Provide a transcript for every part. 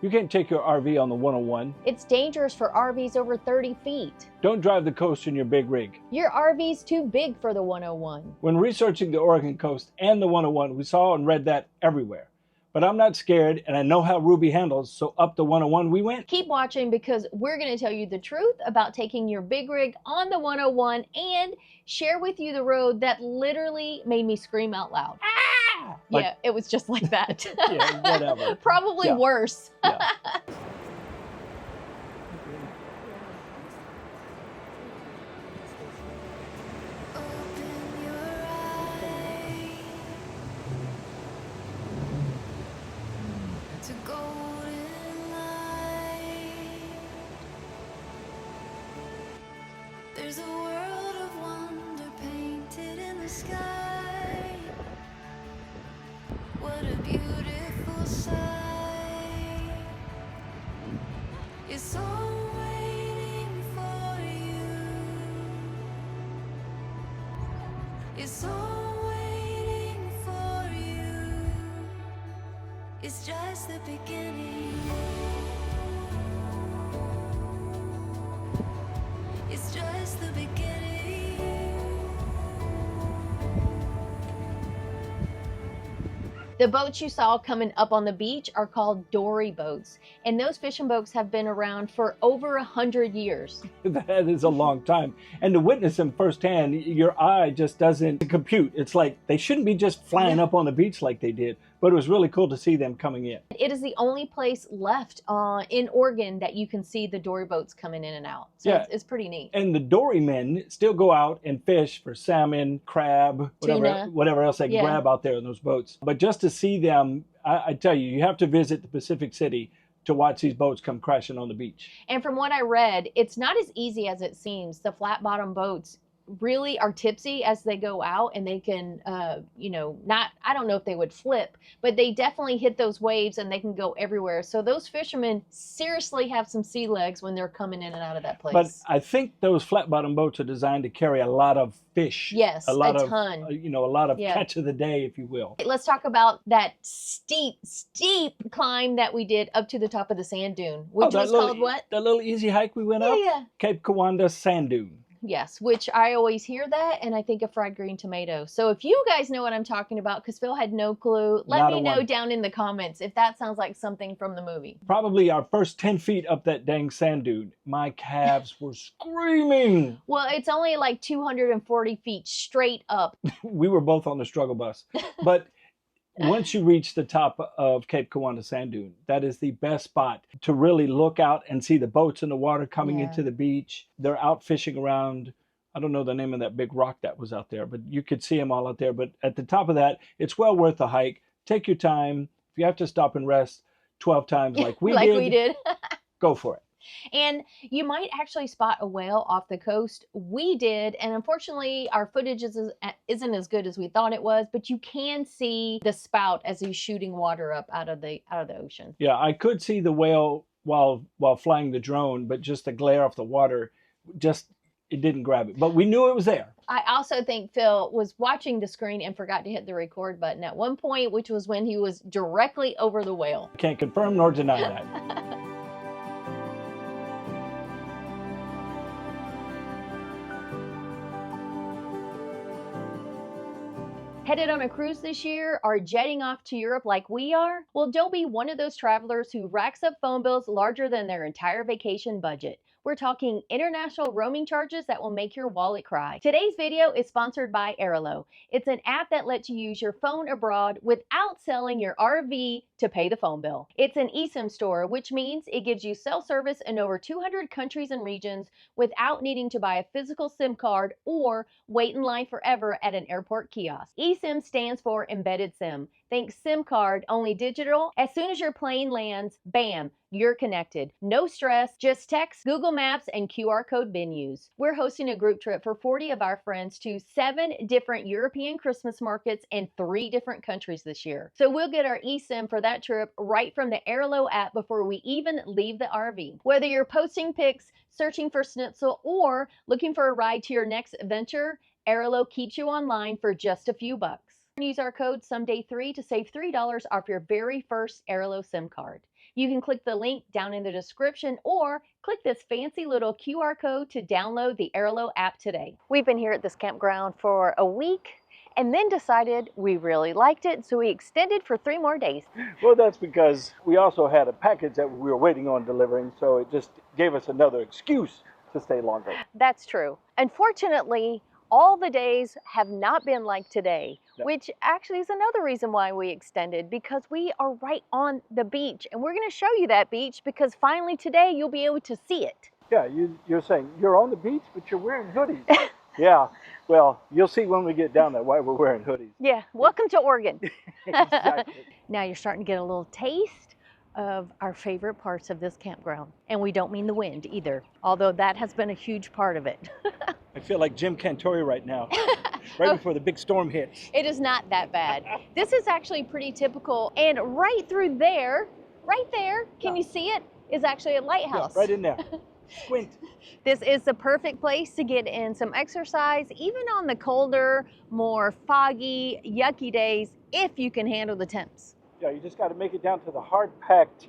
You can't take your RV on the 101. It's dangerous for RVs over 30 feet. Don't drive the coast in your big rig. Your RV's too big for the 101. When researching the Oregon coast and the 101, we saw and read that everywhere. But I'm not scared, and I know how Ruby handles, so up the 101 we went. Keep watching because we're going to tell you the truth about taking your big rig on the 101 and share with you the road that literally made me scream out loud. Ah! Like, yeah, it was just like that. Yeah, whatever. Probably worse. Yeah. There's a world of wonder painted in the sky. What a beautiful sight. It's all waiting for you. It's all waiting for you. It's just the beginning. It's just the beginning. The boats you saw coming up on the beach are called dory boats, and those fishing boats have been around for over 100 years. That is a long time. And to witness them firsthand, your eye just doesn't compute. It's like they shouldn't be just flying up on the beach like they did, but it was really cool to see them coming in. It is the only place left in Oregon that you can see the dory boats coming in and out. So it's pretty neat. And the dory men still go out and fish for salmon, crab, whatever else they can grab out there in those boats. But just to see them, I tell you, you have to visit the Pacific City to watch these boats come crashing on the beach. And from what I read, it's not as easy as it seems. The flat bottom boats really are tipsy as they go out, and they can I don't know if they would flip, but they definitely hit those waves and they can go everywhere. So those fishermen seriously have some sea legs when they're coming in and out of that place. But I think those flat bottom boats are designed to carry a lot of fish. Yes, a ton. A lot of catch of the day, if you will. Let's talk about that steep climb that we did up to the top of the sand dune, which was called what? That little easy hike we went up? Yeah. Cape Kiwanda Sand Dune. Yes, which I always hear that, and I think of fried green tomato. So if you guys know what I'm talking about, because Phil had no clue, let me know down in the comments if that sounds like something from the movie. Probably our first 10 feet up that dang sand dune, my calves were screaming. Well, it's only like 240 feet straight up. We were both on the struggle bus. But once you reach the top of Cape Kiwanda Sand Dune, that is the best spot to really look out and see the boats in the water coming into the beach. They're out fishing around, I don't know the name of that big rock that was out there, but you could see them all out there. But at the top of that, it's well worth the hike. Take your time. If you have to stop and rest 12 times like we did, go for it. And you might actually spot a whale off the coast. We did, and unfortunately our footage isn't as good as we thought it was, but you can see the spout as he's shooting water up out of the ocean. Yeah, I could see the whale while flying the drone, but just the glare off the water, it didn't grab it. But we knew it was there. I also think Phil was watching the screen and forgot to hit the record button at one point, which was when he was directly over the whale. Can't confirm nor deny that. Headed on a cruise this year or jetting off to Europe like we are? Well, don't be one of those travelers who racks up phone bills larger than their entire vacation budget. We're talking international roaming charges that will make your wallet cry. Today's video is sponsored by Airalo. It's an app that lets you use your phone abroad without selling your RV to pay the phone bill. It's an eSIM store, which means it gives you cell service in over 200 countries and regions without needing to buy a physical SIM card or wait in line forever at an airport kiosk. eSIM stands for Embedded SIM. Think SIM card, only digital. As soon as your plane lands, bam, you're connected. No stress, just text, Google Maps, and QR code venues. We're hosting a group trip for 40 of our friends to 7 different European Christmas markets in 3 different countries this year. So we'll get our eSIM for that trip right from the Airalo app before we even leave the RV. Whether you're posting pics, searching for schnitzel, or looking for a ride to your next adventure, Airalo keeps you online for just a few bucks. Use our code SOMEDAY3 to save $3 off your very first Airalo SIM card. You can click the link down in the description or click this fancy little QR code to download the Airlo app today. We've been here at this campground for a week and then decided we really liked it, so we extended for 3 more days. Well, that's because we also had a package that we were waiting on delivering, so it just gave us another excuse to stay longer. That's true. Unfortunately, all the days have not been like today, No. which actually is another reason why we extended, because we are right on the beach and we're going to show you that beach because finally today you'll be able to see it. Yeah, you're saying you're on the beach, but you're wearing hoodies. Yeah, well, you'll see when we get down there why we're wearing hoodies. Yeah, welcome to Oregon. Exactly. Now you're starting to get a little taste of our favorite parts of this campground. And we don't mean the wind either, although that has been a huge part of it. I feel like Jim Cantori right now, right before the big storm hits. It is not that bad. This is actually pretty typical. And right through there, can you see it, is actually a lighthouse. Yeah, right in there. Squint. This is the perfect place to get in some exercise, even on the colder, more foggy, yucky days, if you can handle the temps. Yeah, you just got to make it down to the hard-packed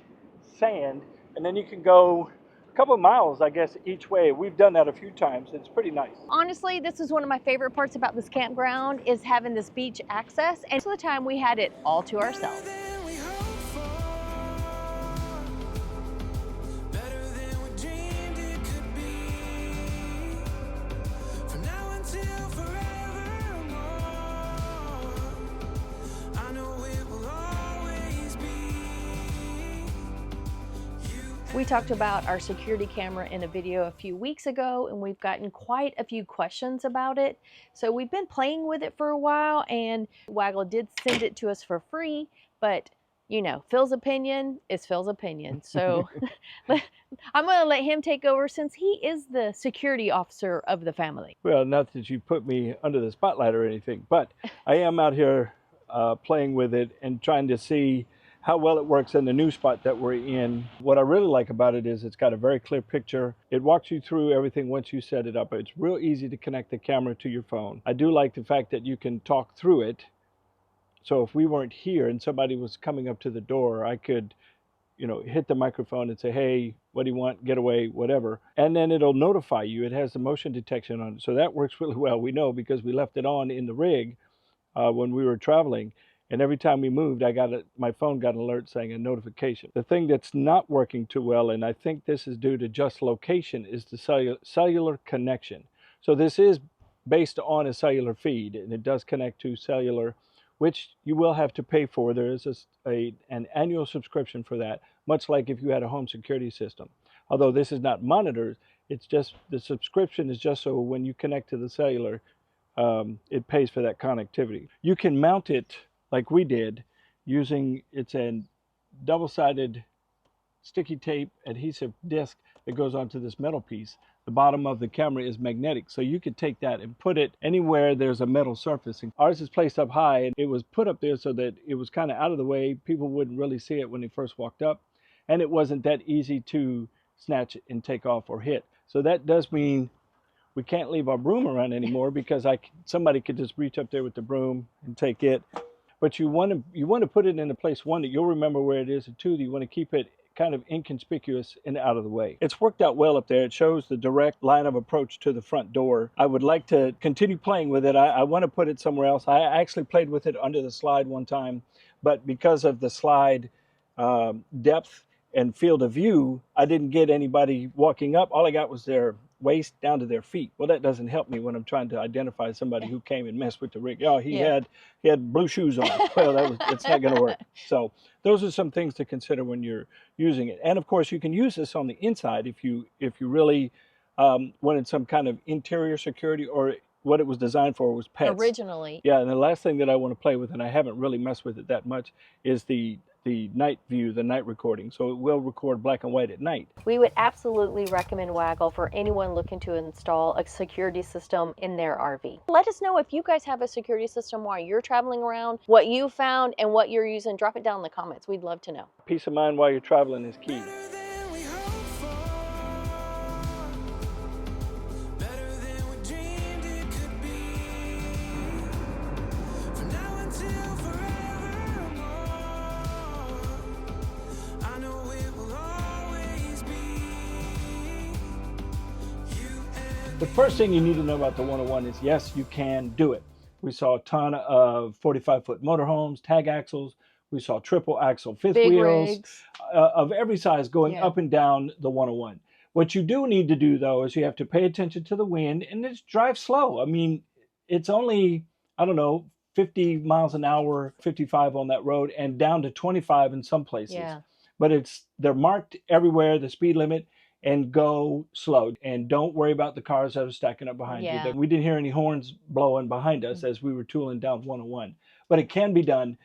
sand, and then you can go a couple of miles, I guess, each way. We've done that a few times. It's pretty nice. Honestly, this is one of my favorite parts about this campground is having this beach access. And most of the time we had it all to ourselves. We talked about our security camera in a video a few weeks ago, and we've gotten quite a few questions about it. So we've been playing with it for a while, and Waggle did send it to us for free, but you know, Phil's opinion is Phil's opinion. So I'm going to let him take over since he is the security officer of the family. Well, not that you put me under the spotlight or anything, but I am out here playing with it and trying to see how well it works in the new spot that we're in. What I really like about it is it's got a very clear picture. It walks you through everything once you set it up. It's real easy to connect the camera to your phone. I do like the fact that you can talk through it. So if we weren't here and somebody was coming up to the door, I could, you know, hit the microphone and say, hey, what do you want? Get away, whatever. And then it'll notify you. It has the motion detection on it. So that works really well. We know because we left it on in the rig when we were traveling. And every time we moved, my phone got an alert saying a notification. The thing that's not working too well, and I think this is due to just location, is the cellular connection. So this is based on a cellular feed, and it does connect to cellular, which you will have to pay for. There is an annual subscription for that, much like if you had a home security system. Although this is not monitored, it's just the subscription is just so when you connect to the cellular, it pays for that connectivity. You can mount it like we did, it's a double-sided sticky tape adhesive disc that goes onto this metal piece. The bottom of the camera is magnetic, so you could take that and put it anywhere there's a metal surface. Ours is placed up high, and it was put up there so that it was kind of out of the way. People wouldn't really see it when they first walked up, and it wasn't that easy to snatch and take off or hit. So that does mean we can't leave our broom around anymore because somebody could just reach up there with the broom and take it. But you want to put it in a place, one, that you'll remember where it is, and two, that you want to keep it kind of inconspicuous and out of the way. It's worked out well up there. It shows the direct line of approach to the front door. I would like to continue playing with it. I want to put it somewhere else. I actually played with it under the slide one time, but because of the slide depth and field of view, I didn't get anybody walking up. All I got was their waist down to their feet. Well, that doesn't help me when I'm trying to identify somebody who came and messed with the rig. Oh, he had blue shoes on. Well, it's not going to work. So those are some things to consider when you're using it. And of course, you can use this on the inside if you really wanted some kind of interior security, or what it was designed for was pets. Originally. Yeah, and the last thing that I want to play with, and I haven't really messed with it that much, is the night view, the night recording. So it will record black and white at night. We would absolutely recommend Waggle for anyone looking to install a security system in their RV. Let us know if you guys have a security system while you're traveling around, what you found and what you're using. Drop it down in the comments. We'd love to know. Peace of mind while you're traveling is key. I know The first thing you need to know about the 101 is, yes, you can do it. We saw a ton of 45-foot motorhomes, tag axles. We saw triple axle fifth Big wheels rigs. Of every size going Yeah. up and down the 101. What you do need to do, though, is you have to pay attention to the wind and just drive slow. I mean, it's only, I don't know, 50 miles an hour, 55 on that road, and down to 25 in some places. Yeah. But they're marked everywhere, the speed limit, and go slow. And don't worry about the cars that are stacking up behind Yeah. you. We didn't hear any horns blowing behind us as we were tooling down 101. But it can be done.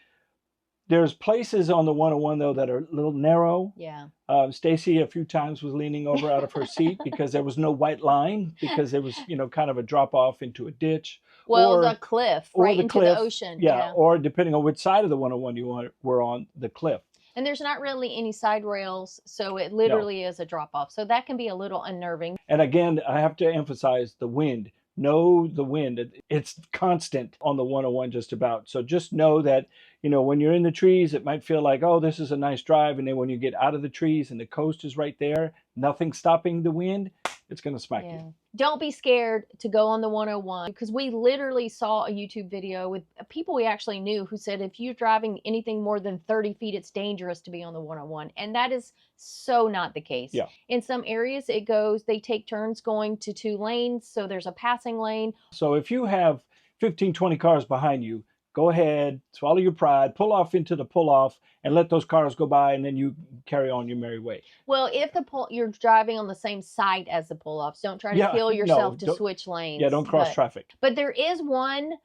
There's places on the 101, though, that are a little narrow. Yeah. Stacy a few times was leaning over out of her seat because there was no white line, because there was, kind of a drop off into a ditch. Well, or it was a cliff right the into cliff. the ocean. Yeah, or depending on which side of the 101 you were on, the cliff. And there's not really any side rails, so it literally is a drop off. So that can be a little unnerving. And again, I have to emphasize the wind. Know the wind. It's constant on the 101 just about. So just know that, when you're in the trees, it might feel like, oh, this is a nice drive. And then when you get out of the trees and the coast is right there, nothing stopping the wind, it's going to smack you. Don't be scared to go on the 101, because we literally saw a YouTube video with people we actually knew who said if you're driving anything more than 30 feet, it's dangerous to be on the 101. And that is so not the case. Yeah. In some areas, they take turns going to 2 lanes. So there's a passing lane. So if you have 15, 20 cars behind you, go ahead, swallow your pride, pull off into the pull off, and let those cars go by, and then you carry on your merry way. Well, if you're driving on the same side as the pull offs, don't try to kill yourself to switch lanes. Yeah, don't cross traffic. But there is one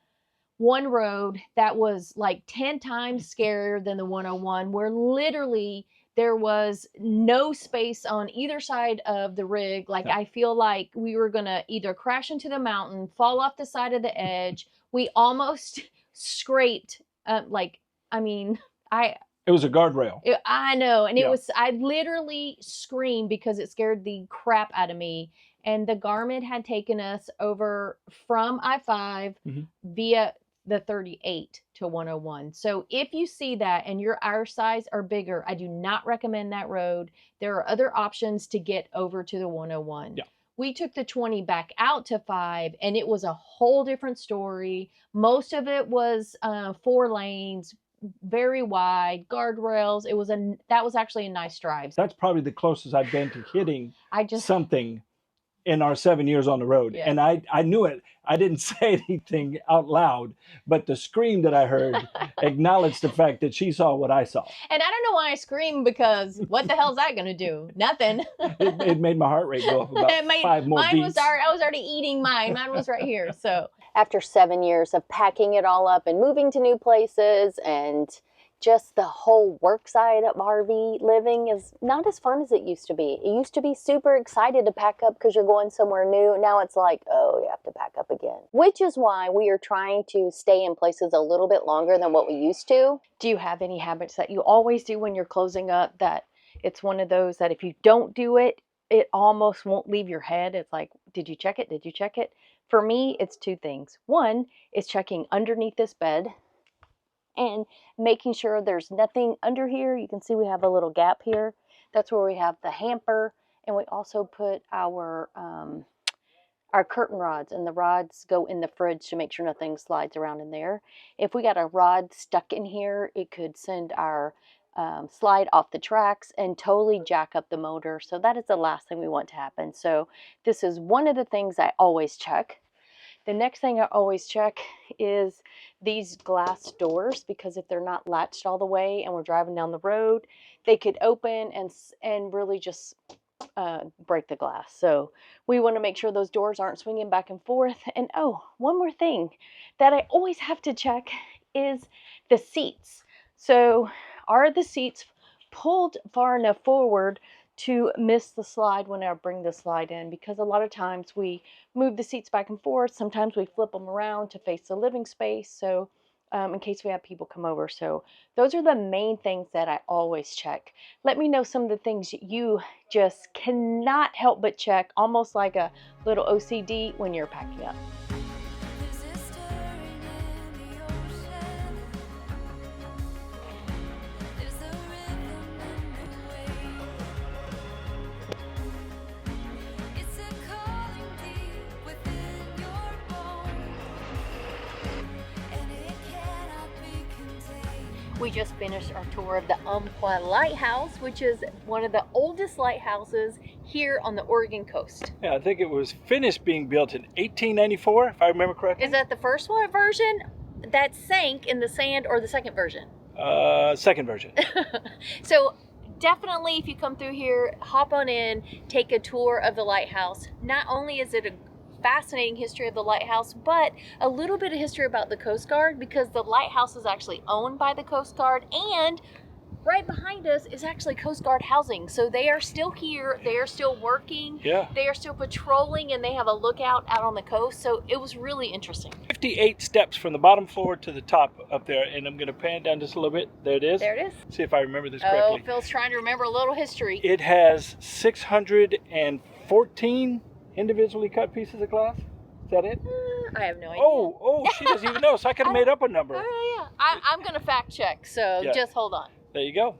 road that was like 10 times scarier than the 101, where literally there was no space on either side of the rig. Like, I feel like we were going to either crash into the mountain, fall off the side of the edge. We almost scraped, it was a guardrail. I know. And I literally screamed because it scared the crap out of me. And the Garmin had taken us over from I-5 via the 38 to 101. So if you see that and your hour size are bigger, I do not recommend that road. There are other options to get over to the 101. Yeah. We took the 20 back out to 5, and it was a whole different story. Most of it was 4 lanes, very wide, guardrails. That was actually a nice drive. That's probably the closest I've been to hitting something in our 7 years on the road. Yeah. And I knew it. I didn't say anything out loud, but the scream that I heard acknowledged the fact that she saw what I saw. And I don't know why I screamed, because what the hell is that going to do? Nothing. It made my heart rate go up about 5 more beats. I was already eating mine. Mine was right here. So after 7 years of packing it all up and moving to new places, and just the whole work side of RV living is not as fun as it used to be. It used to be super excited to pack up because you're going somewhere new. Now it's like, oh, you have to pack up again. Which is why we are trying to stay in places a little bit longer than what we used to. do you have any habits that you always do when you're closing up, that it's one of those that if you don't do it, it almost won't leave your head? It's like, did you check it? Did you check it? For me, it's 2 things. One is checking underneath this bed and making sure there's nothing under here. You can see we have a little gap here. That's where we have the hamper, and we also put our curtain rods, and the rods go in the fridge to make sure nothing slides around in there. If we got a rod stuck in here, it could send our slide off the tracks and totally jack up the motor. So that is the last thing we want to happen. So this is one of the things I always check. The next thing I always check is these glass doors, because if they're not latched all the way and we're driving down the road, they could open and really just break the glass. So we want to make sure those doors aren't swinging back and forth. And oh, one more thing that I always have to check is the seats. So are the seats pulled far enough forward to miss the slide when I bring the slide in? Because a lot of times we move the seats back and forth. Sometimes we flip them around to face the living space, so in case we have people come over. So those are the main things that I always check. Let me know some of the things you just cannot help but check, almost like a little OCD when you're packing up. There's a stirring in the ocean. There's a rhythm in the wave. It's a calling deep We just finished our tour of the Umpqua Lighthouse, which is one of the oldest lighthouses here on the Oregon coast. Yeah, I think it was finished being built in 1894, if I remember correctly. Is that the first one version that sank in the sand, or the second version? Second version. So definitely, if you come through here, hop on in, take a tour of the lighthouse. Not only is it a fascinating history of the lighthouse, but a little bit of history about the Coast Guard, because the lighthouse is actually owned by the Coast Guard, and right behind us is actually Coast Guard housing. So they are still here, they are still working, Yeah. they are still patrolling, and they have a lookout out on the coast. So it was really interesting. 58 steps from the bottom floor to the top up there, and I'm going to pan it down just a little bit. There it is. There it is. See if I remember this Oh, correctly. Phil's trying to remember a little history. It has 614 individually cut pieces of glass. Is that it? I have no idea. Oh, she doesn't even know, so I could have made up a number. Oh, yeah. I'm going to fact check, so Yeah. just hold on. There you go.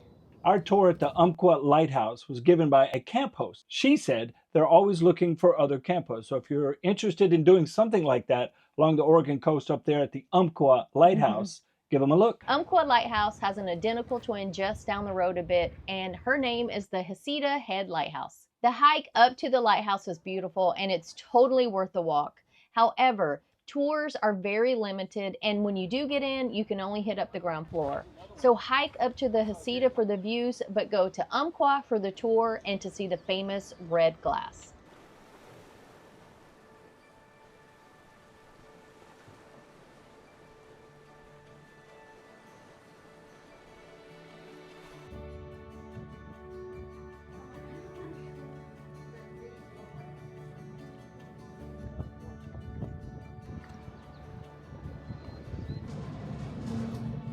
Our tour at the Umpqua Lighthouse was given by a camp host. She said they're always looking for other camp hosts. So if you're interested in doing something like that along the Oregon coast up there at the Umpqua Lighthouse, give them a look. Umpqua Lighthouse has an identical twin just down the road a bit, and her name is the Heceta Head Lighthouse. The hike up to the lighthouse is beautiful, and it's totally worth the walk. However, tours are very limited, and when you do get in, you can only hit up the ground floor. So hike up to the Heceta for the views, but go to Umpqua for the tour and to see the famous red glass.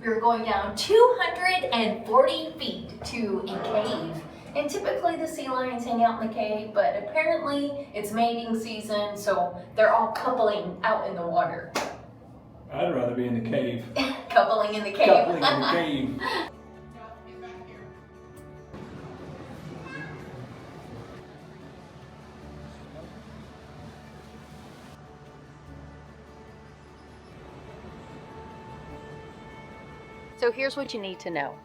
We're going down 240 feet to a cave. And typically the sea lions hang out in the cave, but apparently it's mating season, so they're all coupling out in the water. I'd rather be in the cave. Coupling in the cave. Coupling in the cave. So here's what you need to know.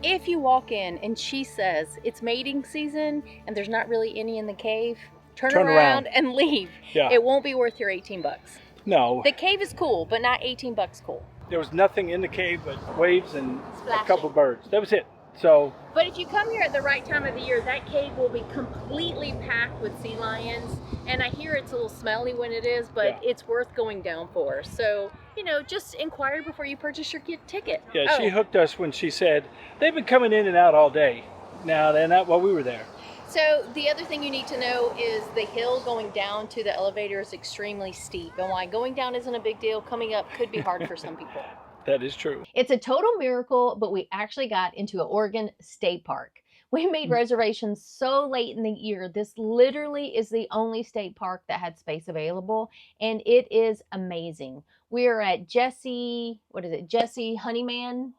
If you walk in and she says it's mating season and there's not really any in the cave, turn around and leave. Yeah. It won't be worth your 18 bucks. No, The cave is cool, but not 18 bucks cool. there was nothing in the cave but waves and Splashing. a couple birds. That was it. So, But if you come here at the right time of the year, that cave will be completely packed with sea lions. And I hear it's a little smelly when it is, but Yeah. it's worth going down for. So, you know, just inquire before you purchase your ticket. yeah, she Oh, hooked us when she said, they've been coming in and out all day. Now, they're not while we were there. So the other thing you need to know is the hill going down to the elevator is extremely steep. And while going down isn't a big deal, coming up could be hard for some people. That is true. It's a total miracle, but we actually got into an Oregon state park. We made reservations so late in the year. This literally is the only state park that had space available, and it is amazing. We are at Jesse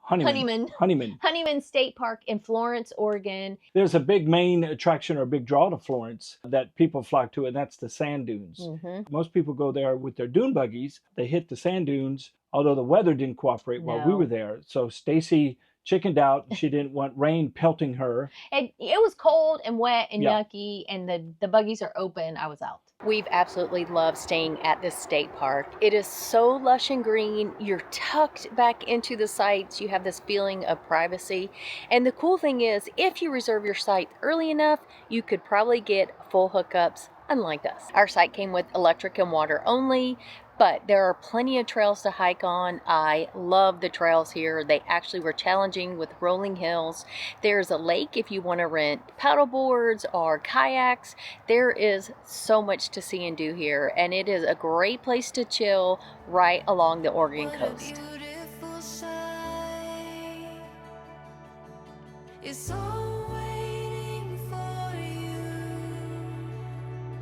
Honeyman State Park in Florence, Oregon. There's a big main attraction or a big draw to Florence that people flock to, and that's the sand dunes. Mm-hmm. Most people go there with their dune buggies. They hit the sand dunes, although the weather didn't cooperate while we No. were there. So Stacy chickened out. She didn't want rain pelting her. It was cold and wet and Yeah. yucky, and the buggies are open. I was out. We've absolutely loved staying at this state park. It is so lush and green. You're tucked back into the sites. You have this feeling of privacy. And the cool thing is, if you reserve your site early enough, you could probably get full hookups, unlike us. Our site came with electric and water only, but there are plenty of trails to hike on. I love the trails here. They actually were challenging with rolling hills. There's a lake if you want to rent paddle boards or kayaks. There is so much to see and do here, and it is a great place to chill right along the Oregon What a coast. beautiful sight. It's all